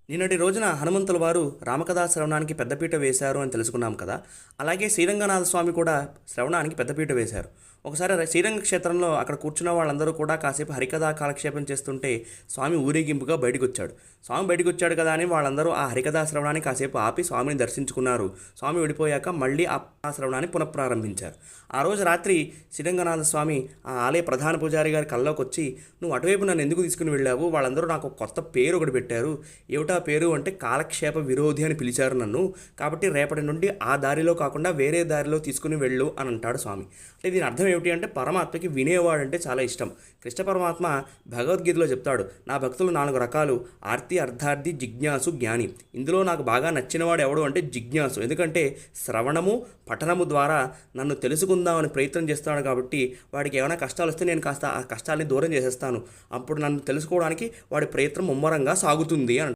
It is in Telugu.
నిన్నటి రోజున హనుమంతుల వారు రామకథా శ్రవణానికి పెద్దపీట వేశారు అని తెలుసుకున్నాం కదా. అలాగే శ్రీరంగనాథ స్వామి కూడా శ్రవణానికి పెద్దపీట వేశారు. ఒకసారి శ్రీరంగ క్షేత్రంలో అక్కడ కూర్చున్న వాళ్ళందరూ కూడా కాసేపు హరికథా కాలక్షేపం చేస్తుంటే స్వామి ఊరేగింపుగా బయటకు వచ్చాడు. స్వామి బయటకు వచ్చాడు కదా అని వాళ్ళందరూ ఆ హరికథా శ్రవణాన్ని కాసేపు ఆపి స్వామిని దర్శించుకున్నారు. స్వామి వెళ్ళిపోయాక మళ్ళీ ఆ శ్రవణాన్ని పునఃప్రారంభించారు. ఆ రోజు రాత్రి శ్రీరంగనాథ స్వామి ఆ ఆలయ ప్రధాన పూజారి గారి కల్లోకి వచ్చి, నువ్వు అటువైపు నన్ను ఎందుకు తీసుకుని వెళ్ళావు? వాళ్ళందరూ నాకు ఒక కొత్త పేరు ఒకటి పెట్టారు. ఏమిటా పేరు అంటే కాలక్షేప విరోధి అని పిలిచారు నన్ను. కాబట్టి రేపటి నుండి ఆ దారిలో కాకుండా వేరే దారిలో తీసుకుని వెళ్ళు అని అంటాడు స్వామి. అంటే దీని అర్థం ఏమిటి అంటే పరమాత్మకి వినేవాడంటే చాలా ఇష్టం. కృష్ణ పరమాత్మ భగవద్గీతలో చెప్తాడు, నా భక్తులు 4 రకాలు: ఆర్తి, అర్థార్థి, జిజ్ఞాసు, జ్ఞాని. ఇందులో నాకు బాగా నచ్చినవాడు ఎవడు అంటే జిజ్ఞాసు. ఎందుకంటే శ్రవణము పఠనము ద్వారా నన్ను తెలుసుకుందామని ప్రయత్నం చేస్తాడు. కాబట్టి వాడికి ఏమైనా కష్టాలు వస్తే నేను కాస్త ఆ కష్టాలని దూరం చేసేస్తాను. అప్పుడు నన్ను తెలుసుకోవడానికి వాడి ప్రయత్నం ముమ్మరంగా సాగుతుంది అని